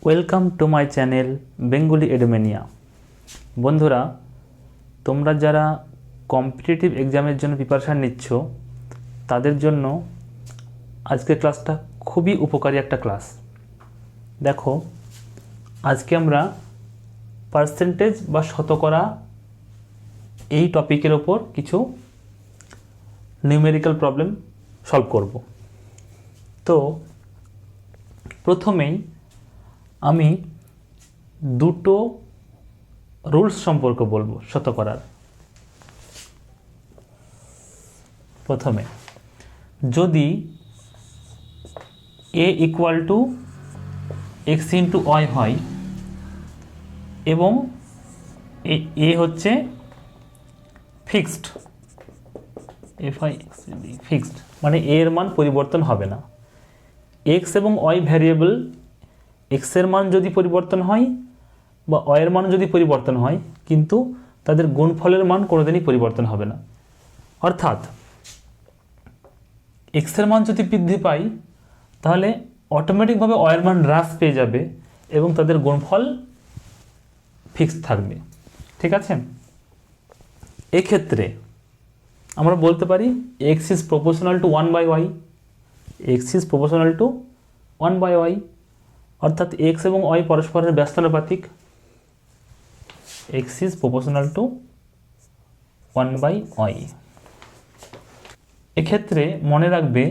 Welcome to my channel Bengali Edumania. বন্ধুরা, তোমরা যারা কম্পিটিটিভ এক্সামের জন্য প্রিপারেশান নিচ্ছ তাদের জন্য আজকের ক্লাসটা খুবই উপকারী একটা ক্লাস। দেখো, আজকে আমরা পার্সেন্টেজ বা শতকরা এই টপিকের ওপর কিছু নিউমেরিক্যাল প্রবলেম সলভ করব। তো প্রথমেই আমি দুটো রুলস সম্পর্কে বলবো শতকরার। প্রথমে, যদি a equal to x into y হয় এবং এ হচ্ছে ফিক্সড, ফিক্সড মানে a এর মান পরিবর্তন হবে না। এক্স এবং ওয়াই ভ্যারিয়েবল, এক্সের মান যদি পরিবর্তন হয় বা ওয়ের মান যদি পরিবর্তন হয়, কিন্তু তাদের গুণফলের মান কোনোদিনই পরিবর্তন হবে না। অর্থাৎ এক্সের মান যদি বৃদ্ধি পায় তাহলে অটোমেটিকভাবে ওয়ের মান হ্রাস পেয়ে যাবে এবং তাদের গুণফল ফিক্সড থাকবে। ঠিক আছে? এক্ষেত্রে আমরা বলতে পারি X is proportional to 1/y, X is proportional to 1/y, অর্থাৎ এক্স এবং ওয়াই পরস্পরের ব্যস্তানুপাতিক। X is proportional to 1/y। এক্ষেত্রে মনে রাখবে,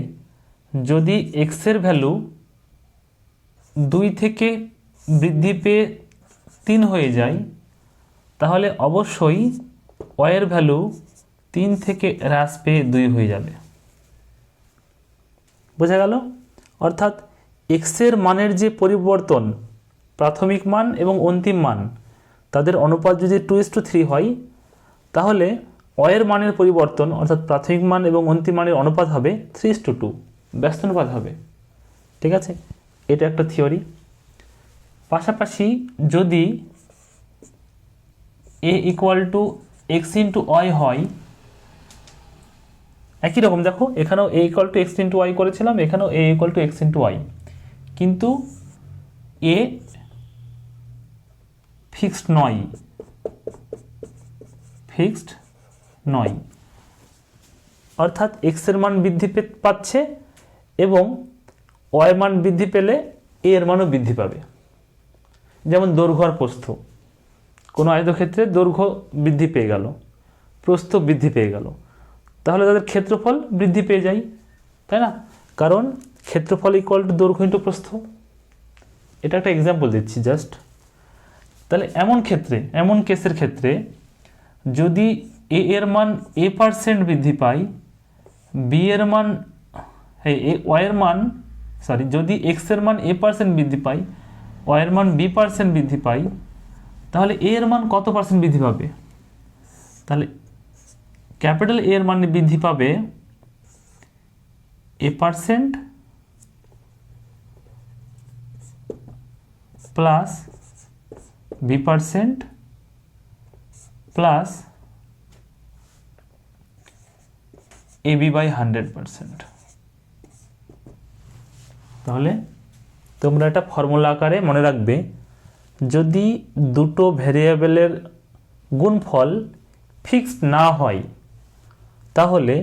যদি এক্সের ভ্যালু 2 থেকে বৃদ্ধি পেয়ে 3 হয়ে যায় তাহলে অবশ্যই ওয়াইয়ের ভ্যালু 3 থেকে হ্রাস পেয়ে 2 হয়ে যাবে। বোঝা গেল? অর্থাৎ এক্সের মানের যে পরিবর্তন, প্রাথমিক মান এবং অন্তিম মান তাদের অনুপাত যদি 2:3 হয় তাহলে ওয়ের মানের পরিবর্তন অর্থাৎ প্রাথমিক মান এবং অন্তিম মানের অনুপাত হবে 3:2, ব্যস্তানুপাত হবে। ঠিক আছে? এটা একটা থিওরি। পাশাপাশি যদি a equal to x into y হয়, একই রকম দেখো, এখানেও a equal to x into y করেছিলাম, এখানেও a equal to x into y, কিন্তু a ফিক্সড নয়, ফিক্সড নয়। অর্থাৎ এক্সের মান বৃদ্ধি পাচ্ছে এবং ওয়াই মান বৃদ্ধি পেলে এ এর মানও বৃদ্ধি পাবে। যেমন দৈর্ঘ্য আর প্রস্থ, কোনো আয়তক্ষেত্রে দৈর্ঘ্য বৃদ্ধি পেয়ে গেল, প্রস্থ বৃদ্ধি পেয়ে গেল, তাহলে তাদের ক্ষেত্রফল বৃদ্ধি পেয়ে যায়, তাই না? কারণ ক্ষেত্রফল ইকুয়াল টু দৈর্ঘ্য ইন্টু প্রস্থ। এটা একটা এক্সাম্পল দিচ্ছি জাস্ট। তাহলে এমন কেসের ক্ষেত্রে যদি a এর মান a% বৃদ্ধি পায়, b এর মান যদি x এর মান a% বৃদ্ধি পায়, y এর মান b% বৃদ্ধি পায়, তাহলে a এর মান কত পার্সেন্ট বৃদ্ধি পাবে? তাহলে ক্যাপিটাল A এর মান বৃদ্ধি পাবে a% plus b% plus ab/100%। তাহলে তোমরা এটা ফর্মুলা আকারে মনে রাখবে, যদি দুটো ভ্যারিয়েবলের গুণফল ফিক্সড না হয় তাহলে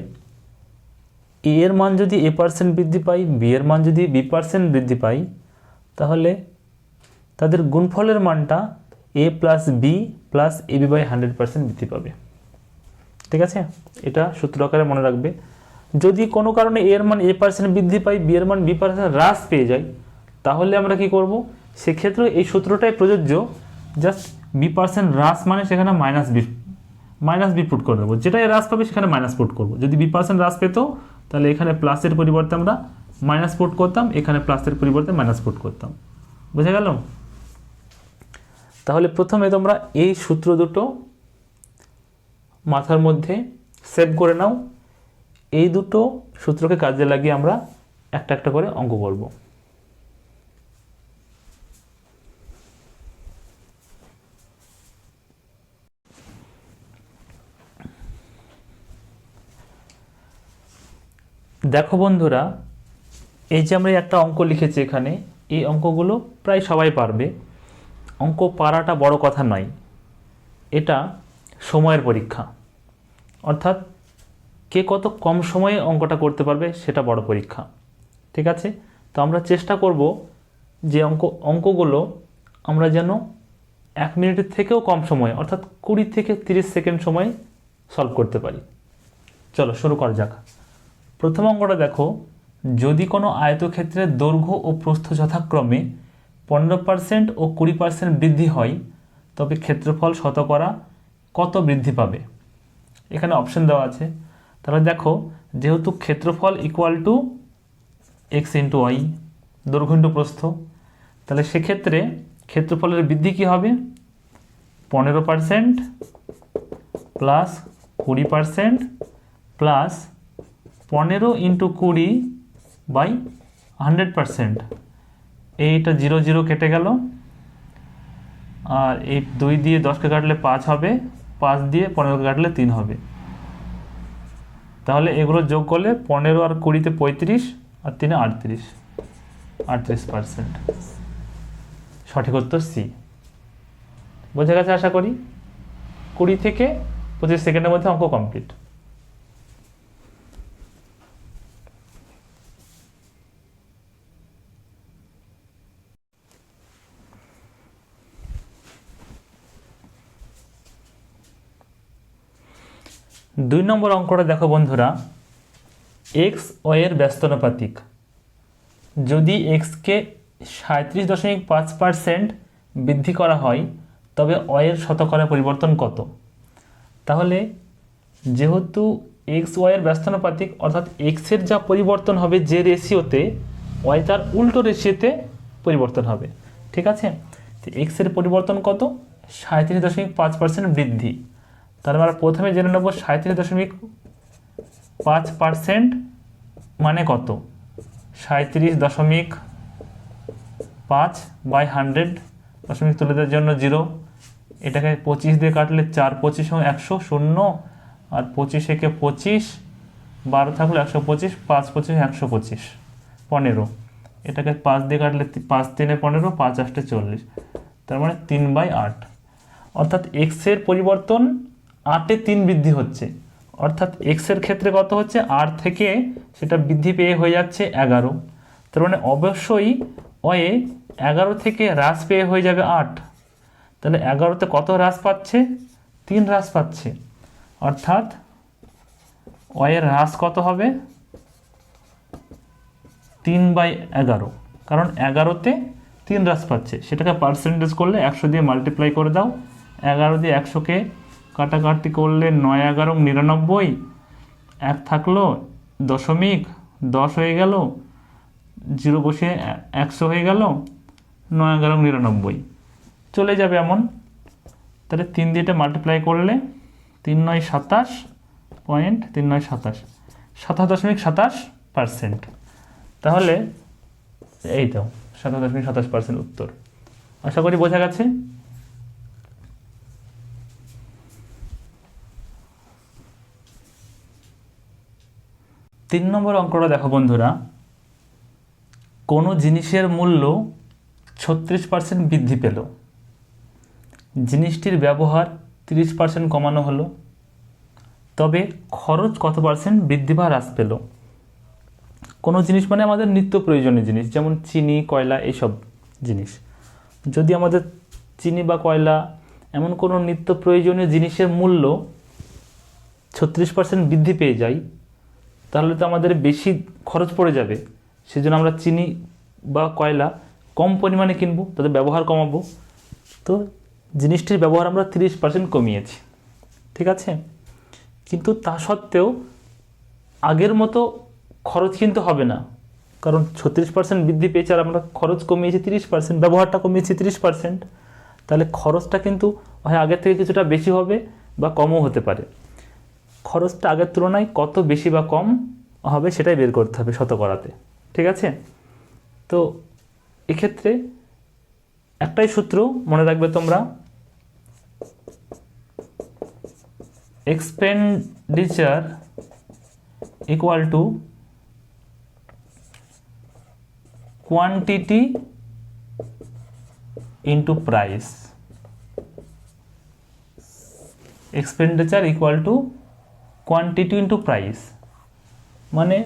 a এর মান যদি a% বৃদ্ধি পায়, b এর মান যদি b% বৃদ্ধি পায়, তাহলে তাদের গুণফলের মানটা a plus b plus ab/100% বৃদ্ধি পাবে। ঠিক আছে? এটা সূত্র আকারে মনে রাখবে। যদি কোনো কারণে a এর মান a% বৃদ্ধি পায়, b এর মান b% হ্রাস পেয়ে যায়, তাহলে আমরা কি করব? সেক্ষেত্রে এই সূত্রটাই প্রযোজ্য, জাস্ট b% হ্রাস মানে সেখানে মাইনাস বি পুট করে দেবো, যেটাই হ্রাস পাবে সেখানে মাইনাস পুট করবো। যদি b% হ্রাস পেত তাহলে এখানে প্লাসের পরিবর্তে আমরা মাইনাস পুট করতাম, এখানে প্লাসের পরিবর্তে মাইনাস পুট করতাম। বুঝে গেল? তাহলে প্রথমে তোমরা এই সূত্র দুটো মাথার মধ্যে সেভ করে নাও। এই দুটো সূত্রকে কাজে লাগিয়ে আমরা একটা একটা করে অঙ্ক করব। দেখো বন্ধুরা, এই যে আমরা একটা অঙ্ক লিখেছি এখানে এই অঙ্কগুলো প্রায় সবাই পারবে। অঙ্ক পারাটা বড় কথা নয়, এটা সময়ের পরীক্ষা, অর্থাৎ কে কত কম সময়ে অঙ্কটা করতে পারবে সেটা বড় পরীক্ষা। ঠিক আছে, তো আমরা চেষ্টা করব যে অঙ্কগুলো আমরা যেন 1 মিনিটের থেকেও কম সময়ে, অর্থাৎ 20 থেকে 30 সেকেন্ড সময়ে সলভ করতে পারি। চলো শুরু করা যাক। প্রথম অঙ্কটা দেখো, যদি কোনো আয়তক্ষেত্রের দৈর্ঘ্য ও প্রস্থ যথাক্রমে 15% ও 20% বৃদ্ধি হয়, তবে ক্ষেত্রফল শতকরা কত বৃদ্ধি পাবে? এখানে অপশন দেওয়া আছে। তাহলে দেখো, যেহেতু ক্ষেত্রফল equal to x into y, দৈর্ঘ্য ইন্টু প্রস্থ, তাহলে সেক্ষেত্রে ক্ষেত্রফলের বৃদ্ধি কী হবে? 15% প্লাস 20% প্লাস 15 ইন্টু 20 বাই 100%। এইটা 0 0 কেটে গেল, আর এই 2 দিয়ে 10কে কাটলে 5 হবে, 5 দিয়ে 15কে কাটলে 3 হবে। তাহলে এগুলো যোগ করলে 15 আর 20-তে 35 আর 3-এ 38%। সঠিক উত্তর সি। বোঝা গেছে আশা করি। 20 থেকে 25 সেকেন্ডের মধ্যে অঙ্ক কমপ্লিট। দুই নম্বর অঙ্কটা দেখো বন্ধুরা, এক্স ওয়ের ব্যস্তানুপাতিক। যদি এক্সকে 37.5% বৃদ্ধি করা হয়, তবে ওয়ের শতকরা পরিবর্তন কত? তাহলে যেহেতু এক্স ওয়ের ব্যস্তানুপাতিক, অর্থাৎ এক্সের যা পরিবর্তন হবে যে রেশিওতে, ওয়াই তার উল্টো রেশিওতে পরিবর্তন হবে। ঠিক আছে, তো এক্সের পরিবর্তন কত? 37.5% বৃদ্ধি। তাহলে আমরা প্রথমে জেনে নেব 37.5% মানে কত। 37.5 বাই 100, দশমিক তুলে দেওয়ার জন্য 0, এটাকে 25 দিয়ে কাটলে 4 25 100, 0, আর 25 একে 25, 12 থাকলে 125, 5 25 125, 15, এটাকে 5 দিয়ে কাটলে 5 3 15, 5 8 40, তার মানে 3/8। অর্থাৎ এক্সের পরিবর্তন 8-এ 3 বৃদ্ধি হচ্ছে, অর্থাৎ এক্সের ক্ষেত্রে কত হচ্ছে? 8 থেকে সেটা বৃদ্ধি পেয়ে হয়ে যাচ্ছে 11। তার মানে অবশ্যই ওয়ে 11 থেকে হ্রাস পেয়ে হয়ে যাবে 8। তাহলে 11তে কত হ্রাস পাচ্ছে? 3 হ্রাস পাচ্ছে, অর্থাৎ ওয়ের হ্রাস কত হবে? 3/11, কারণ 11তে 3 হ্রাস পাচ্ছে। সেটাকে পার্সেন্টেজ করলে 100 দিয়ে মাল্টিপ্লাই করে দাও। 11 দিয়ে 100কে কাটাকাটি করলে 9 11 99, 1 থাকলো দশমিক 10 হয়ে গেল, 0 বসে 100 হয়ে গেল, 9 11 99 চলে যাবে এমন। তাহলে 3 দিয়ে মাল্টিপ্লাই করলে 3 9 27, 27.27%। তাহলে এই তো 27.27% উত্তর। আশা করি বোঝা গেছে। তিন নম্বর অঙ্কটা দেখো বন্ধুরা, কোনো জিনিসের মূল্য 36% বৃদ্ধি পেল, জিনিসটির ব্যবহার 30% কমানো হলো, তবে খরচ কত পার্সেন্ট বৃদ্ধি বা হ্রাস পেল? কোনো জিনিস মানে আমাদের নিত্য প্রয়োজনীয় জিনিস, যেমন চিনি, কয়লা, এইসব জিনিস। যদি আমাদের চিনি বা কয়লা এমন কোনো নিত্য প্রয়োজনীয় জিনিসের মূল্য 36% বৃদ্ধি পেয়ে যায়, তাহলে তো আমাদের বেশি খরচ পড়ে যাবে। সেজন্য আমরা চিনি বা কয়লা কম পরিমাণে কিনবো, তাদের ব্যবহার কমাবো। তো জিনিসটির ব্যবহার আমরা 30% কমিয়েছি। ঠিক আছে, কিন্তু তা সত্ত্বেও আগের মতো খরচ কিন্তু হবে না, কারণ 36% বৃদ্ধি পেয়েছে আর আমরা খরচ কমিয়েছি 30%, ব্যবহারটা কমিয়েছি 30%। তাহলে খরচটা কিন্তু হয় আগের থেকে কিছুটা বেশি হবে বা কমও হতে পারে। খরচটা আগের তুলনায় কত বেশি বা কম হবে সেটাই বের করতে হবে শতকরাতে। ঠিক আছে, তো এক্ষেত্রে একটাই সূত্র মনে রাখবে তোমরা, expenditure equal to quantity into price, expenditure equal to quantity into price. মানে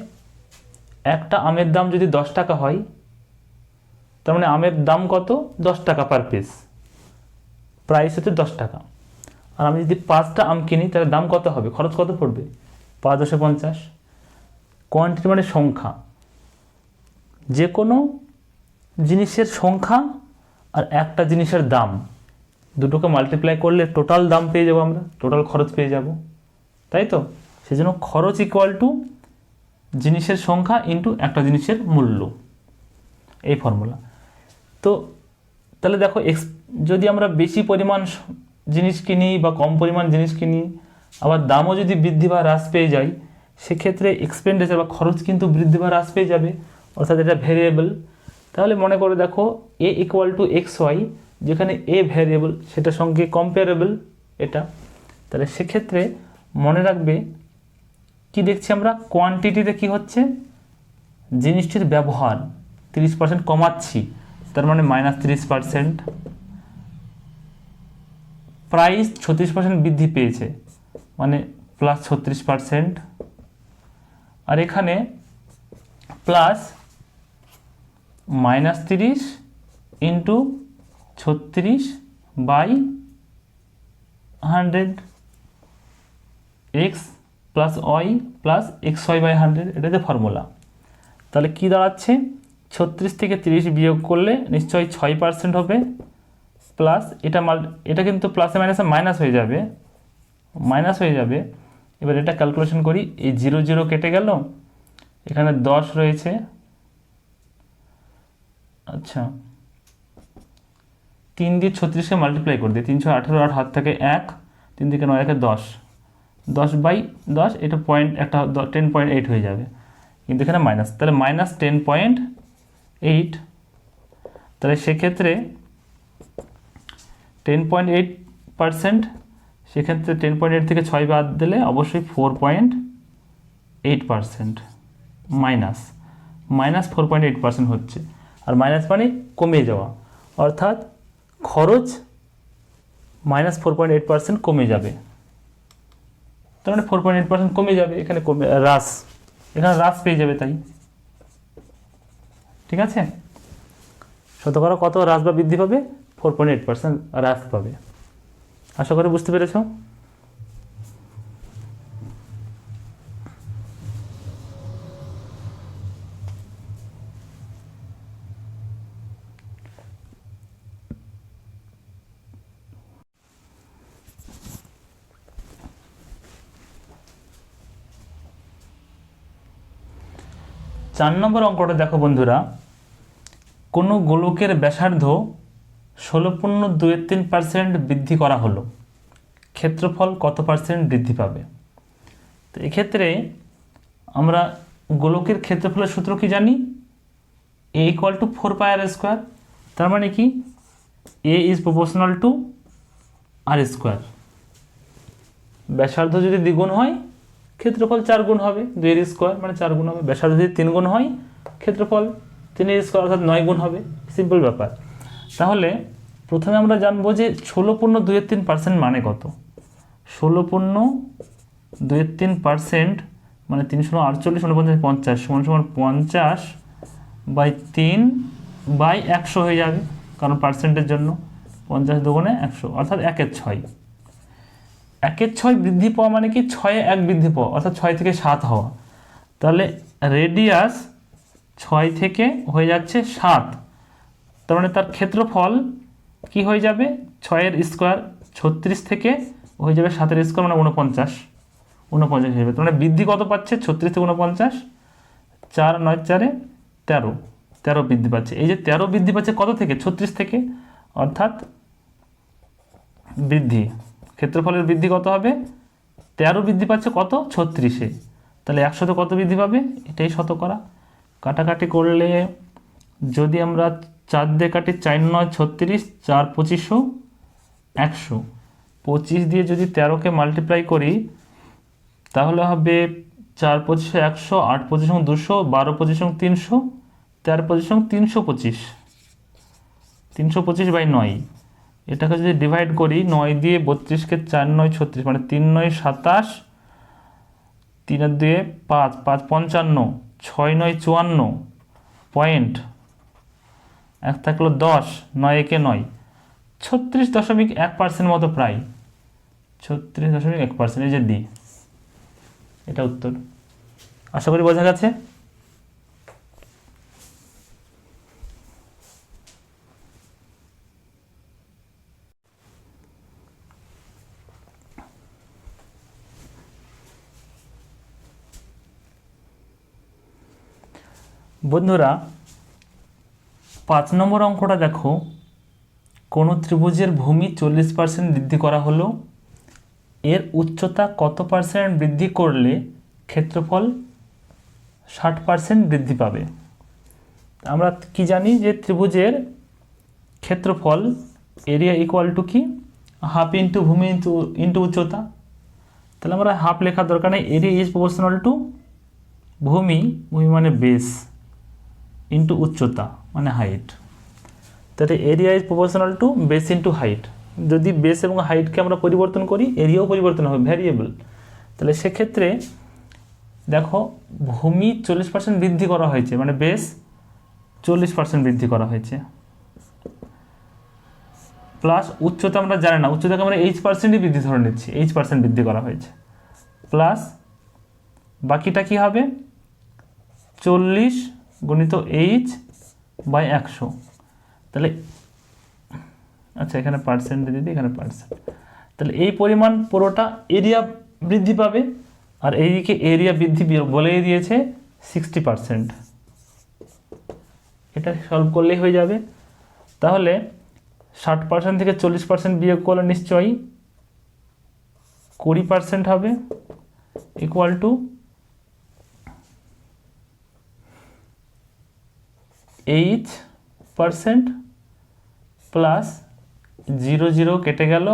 একটা আমের দাম যদি 10 টাকা হয়, তার মানে আমের দাম কত? 10 টাকা পার পিস, প্রাইস হচ্ছে 10 টাকা। আর আমি যদি 5টা আম কিনি তাহলে দাম কত হবে, খরচ কত পড়বে? 5 × 50। কোয়ান্টিটি মানে সংখ্যা, যে কোনো জিনিসের সংখ্যা আর একটা জিনিসের দাম দুটোকে মাল্টিপ্লাই করলে টোটাল দাম পেয়ে যাবো, আমরা টোটাল খরচ পেয়ে যাব, তাই তো? সেই জন্য খরচ ইকুয়াল টু জিনিসের সংখ্যা ইন্টু একটা জিনিসের মূল্য, এই ফর্মুলা। তো তাহলে দেখো যদি আমরা বেশি পরিমাণ জিনিস কিনি বা কম পরিমাণ জিনিস কিনি, আবার দামও যদি বৃদ্ধি বা হ্রাস পেয়ে যাই, সেক্ষেত্রে এক্সপেন্ডিচার বা খরচ কিন্তু বৃদ্ধি বা হ্রাস পেয়ে যাবে, অর্থাৎ এটা ভেরিয়েবল। তাহলে মনে করে দেখো এ ইকুয়াল টু এক্স ওয়াই, যেখানে এ ভ্যারিয়েবল সেটার সঙ্গে কম্পেয়ারেবল এটা, তাহলে সেক্ষেত্রে মনে রাখবে কি দেখছি আমরা, কোয়ান্টিটিতে কি হচ্ছে, জিনিসটির ব্যবহার 30% কমাচ্ছি, তার মানে -30%। প্রাইস 36% বৃদ্ধি পেয়েছে, মানে +36%। আর এখানে plus -30 into 36/100, x plus y plus XY/100, এটাতে ফর্মুলা। তাহলে কি দাঁড়াচ্ছে, 36 থেকে 30 বিয়োগ করলে নিশ্চয়ই 6% হবে, প্লাস এটা কিন্তু প্লাসে মাইনাসে মাইনাস হয়ে যাবে। এবার এটা ক্যালকুলেশন করি, এই 0 0 কেটে গেল, এখানে 10 রয়েছে। আচ্ছা, 3 দিয়ে 36কে মাল্টিপ্লাই করে দিই, 318, 8 হাত থেকে 1, 3 থেকে 9, 1 10, 10/10, এটা পয়েন্ট একটা 10.8 হয়ে যাবে, কিন্তু এখানে মাইনাস, তাহলে -10.8। তাহলে সেক্ষেত্রে 10.8%, সেক্ষেত্রে 10.8 থেকে 6 বাদ দিলে অবশ্যই 4.8%, মাইনাস 4.8% হচ্ছে। আর মাইনাস মানে কমে যাওয়া, অর্থাৎ খরচ -4.8% কমে যাবে, তার মানে 4.8% কমে যাবে, এখানে হ্রাস পেয়ে যাবে, তাই ঠিক আছে। শতকরা কত হ্রাস বা বৃদ্ধি পাবে? 4.8% হ্রাস পাবে। আশা করি বুঝতে পেরেছ। চার নম্বর অঙ্কটা দেখো বন্ধুরা, কোনো গোলকের ব্যাসার্ধ 16.23% বৃদ্ধি করা হলো, ক্ষেত্রফল কত % বৃদ্ধি পাবে? তো এক্ষেত্রে আমরা গোলকের ক্ষেত্রফলের সূত্র কি জানি, a = 4πr², তার মানে কি a is proportional to r²। ব্যাসার্ধ যদি দ্বিগুণ হয় ক্ষেত্রফল 4 গুণ হবে, 2r² মানে 4 গুণ হবে। ব্যাসার্ধ যদি 3 গুণ হয় ক্ষেত্রফল 3r², অর্থাৎ 9 গুণ হবে। সিম্পল ব্যাপার। তাহলে প্রথমে আমরা জানবো যে 16.23% মানে কত। 16.23% মানে 348, 49, 50 = 50/3/100 হয়ে যাবে, কারণ পার্সেন্টের জন্য 50 দুগুণে 100, অর্থাৎ 1/6। 1/6 বৃদ্ধি পাওয়া মানে কি 6 1 বৃদ্ধি পাওয়া, অর্থাৎ 6 থেকে 7 হওয়া। তাহলে রেডিয়াস 6 থেকে হয়ে যাচ্ছে 7, তার মানে তার ক্ষেত্রফল কি হয়ে যাবে, 6² 36 থেকে হয়ে যাবে 7² মানে 49 হয়ে যাবে। তার মানে বৃদ্ধি কত পাচ্ছে, 36 থেকে 49, 4 9 4 13 বৃদ্ধি পাচ্ছে। এই যে 13 বৃদ্ধি পাচ্ছে কত থেকে, 36 থেকে, অর্থাৎ বৃদ্ধি ক্ষেত্রফলের বৃদ্ধি কত হবে, 13 বৃদ্ধি পাচ্ছে কত, 36-এ। তাহলে 100-তে কত বৃদ্ধি পাবে, এটাই শতকরা। কাটাকাটি করলে যদি আমরা 4 দিয়ে কাটি, 4 9 36, 4 25 100, 25 দিয়ে যদি 13কে মাল্টিপ্লাই করি তাহলে হবে 4 25 100, 8 25 200, 12 25 300, 13 25 325, 325/9, এটাকে যদি ডিভাইড করি 9 দিয়ে 32কে 4 9 36, মানে 3 9 27, 3 আর 2 5, 5 55, 6 9 54 পয়েন্ট, এক থাকলো 10, 9 একে 9, 36.1% মতো, প্রায় 36.1%, এই যে ডি, এটা উত্তর। আশা করি বোঝা গেছে। বন্ধুরা 5 নম্বর অঙ্কটা দেখো, কোনো ত্রিভুজের ভূমি 40% বৃদ্ধি করা হলো, এর উচ্চতা কত পার্সেন্ট বৃদ্ধি করলে ক্ষেত্রফল 60% বৃদ্ধি পাবে। আমরা কি জানি যে ত্রিভুজের ক্ষেত্রফল এরিয়া ইকুয়াল টু কি, হাফ ইন্টু ভূমি ইন্টু উচ্চতা। তাহলে আমরা হাফ লেখার দরকার নেই, এরিয়া ইজ প্রপোর্শনাল টু ভূমি, ভূমি মানে বেস, ইন্টু উচ্চতা মানে হাইট। তাহলে area is proportional two base into height. যদি বেস এবং হাইটকে আমরা পরিবর্তন করি, এরিয়াও পরিবর্তন হবে, ভ্যারিয়েবল। তাহলে সেক্ষেত্রে দেখো ভূমি 40% বৃদ্ধি করা হয়েছে, মানে বেস 40% বৃদ্ধি করা হয়েছে, প্লাস উচ্চতা আমরা জানি না, উচ্চতাকে আমরা H%ই বৃদ্ধি ধরে নিচ্ছি, H% বৃদ্ধি করা হয়েছে, প্লাস বাকিটা কি হবে 40 গুণিত H/100। তাহলে আচ্ছা এখানে পার্সেন্ট দিয়ে দিই, এখানে পার্সেন্ট। তাহলে এই পরিমাণ পুরোটা এরিয়া বৃদ্ধি পাবে, আর এইদিকে এরিয়া বৃদ্ধি বলেই দিয়েছে 60%। এটা সলভ করলেই হয়ে যাবে। তাহলে 60% থেকে 40% বিয়োগ করলে নিশ্চয়ই 20% হবে, ইকুয়াল টু 8% প্লাস 0 0 কেটে গেল,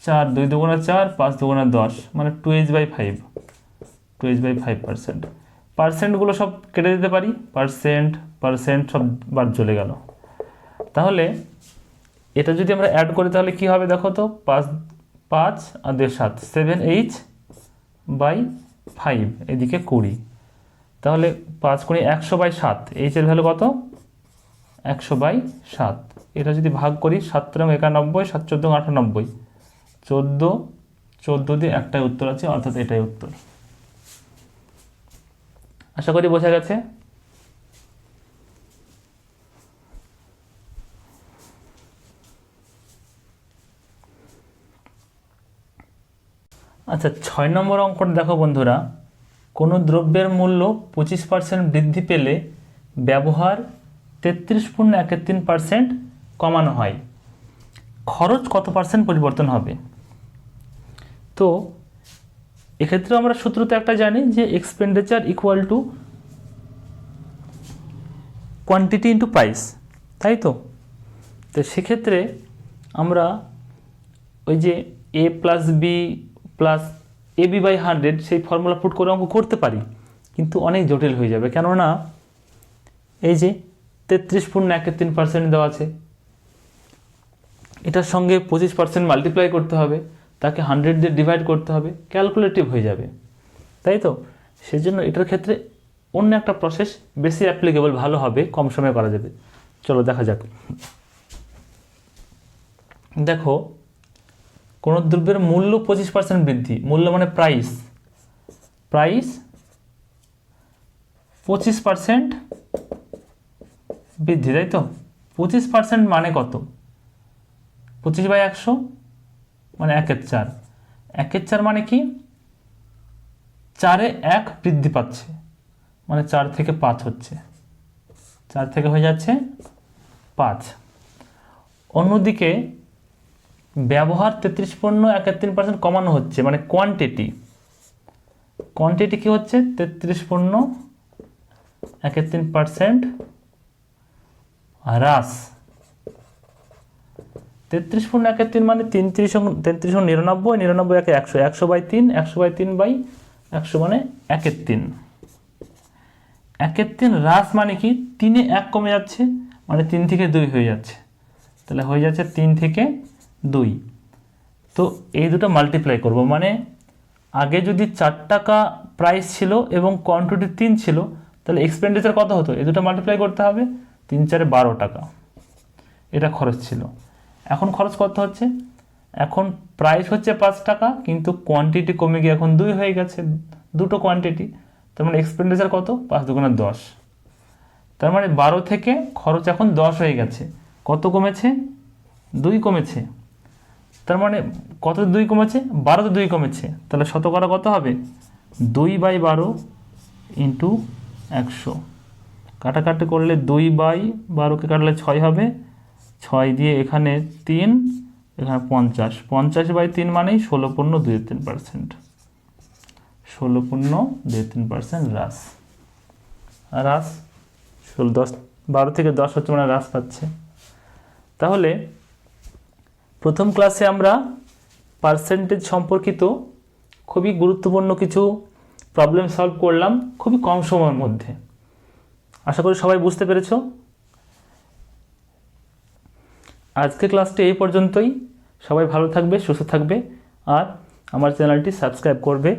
4 2 দুগুণা 4, 5 দুগুণা 10, মানে 2H/5, 2H/5%। পার্সেন্টগুলো সব কেটে দিতে পারি, পার্সেন্ট সব বার চলে গেল। তাহলে এটা যদি আমরা অ্যাড করি তাহলে কি হবে দেখো তো, 5 আর 2 7, 7H/5, এদিকে 20। তাহলে 5 × 100/7, H এর ভ্যালু কত 100/7। এটা যদি ভাগ করি 7 × 91, 7 14 98, 14 দিয়ে একটাই উত্তর আছে, অর্থাৎ এটাই উত্তর। আশা করি বোঝা গেছে। আচ্ছা 6 নম্বর অঙ্কটা দেখো বন্ধুরা, কোনো দ্রব্যের মূল্য 25% বৃদ্ধি পেলে ব্যবহার 33.13% কমানো হয়, খরচ কত পার্সেন্ট পরিবর্তন হবে। তো এক্ষেত্রে আমরা সূত্রতে একটা জানি যে expenditure equal to quantity into price, তাই তো। তো সেক্ষেত্রে আমরা ওই যে A + B + AB/100 সেই ফর্মুলা পুট করে অঙ্ক করতে পারি, কিন্তু অনেক জটিল হয়ে যাবে। কেননা এই যে 33.13% দেওয়া আছে, এটার সঙ্গে 25% মাল্টিপ্লাই করতে হবে, তাকে 100 দিয়ে ডিভাইড করতে হবে, ক্যালকুলেটিভ হয়ে যাবে, তাই তো। সেজন্য এটার ক্ষেত্রে অন্য একটা প্রসেস বেশি অ্যাপ্লিকেবল, ভালো হবে, কম সময়ে করা যাবে। চলো দেখা যাক। দেখো কোনো দ্রব্যের মূল্য 25% বৃদ্ধি, মূল্য মানে প্রাইস 25% বৃদ্ধি, তাই তো। 25% মানে কত, 25/100 মানে 1/4, 1/4 মানে কি 4-এ 1 বৃদ্ধি পাচ্ছে, মানে 4 থেকে 5 হচ্ছে, 4 থেকে হয়ে যাচ্ছে 5। অন্যদিকে ব্যবহার 33.13% কমানো হচ্ছে, মানে কোয়ান্টিটি কি হচ্ছে 33.13% হ্রাস। 33.13 মানে 33 99, 99 1 100, 100/3, 100/3/100 মানে 1/3। 1/3 হ্রাস মানে কি 3-এ 1 কমে যাচ্ছে, মানে 3 থেকে 2 হয়ে যাচ্ছে। তাহলে হয়ে যাচ্ছে 3 থেকে 2। তো এই দুটো মাল্টিপ্লাই করব, মানে আগে যদি 4 টাকা প্রাইস ছিল এবং কোয়ান্টিটি 3 ছিল, তাহলে এক্সপেন্ডিচার কত হতো? এই দুটো মাল্টিপ্লাই করতে হবে, 3 4 12 টাকা এটা খরচ ছিল। এখন খরচ কত হচ্ছে? এখন প্রাইস হচ্ছে 5 টাকা, কিন্তু কোয়ান্টিটি কমে গিয়ে এখন 2 হয়ে গেছে, দুটো কোয়ান্টিটি। তার মানে এক্সপেন্ডিচার কত? 5 দুগুণে 10। তার মানে 12 থেকে খরচ এখন 10 হয়ে গেছে। কত কমেছে? 2 কমেছে। তার মানে কত 2 কমেছে? 12তে 2 কমেছে। তাহলে শতকরা কত হবে? 2/12 ইন্টু 100। কাটাকাটি করলে 2/12কে কাটলে 6 হবে, 6 দিয়ে এখানে 3, এখানে 50, 50/3 মানেই 16.23%। 16.23% হ্রাস। হ্রাস 12 থেকে 10 হচ্ছে মানে হ্রাস পাচ্ছে। তাহলে প্রথম ক্লাসে আমরা পার্সেন্টেজ সম্পর্কিত খুবই গুরুত্বপূর্ণ কিছু প্রবলেম সলভ করলাম খুবই কম সময়ের মধ্যে। আশা করি সবাই বুঝতে পেরেছো। আজকের ক্লাসটি এই পর্যন্তই। সবাই ভালো থাকবে, সুস্থ থাকবে, আর আমার চ্যানেলটি সাবস্ক্রাইব করবে।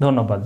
ধন্যবাদ।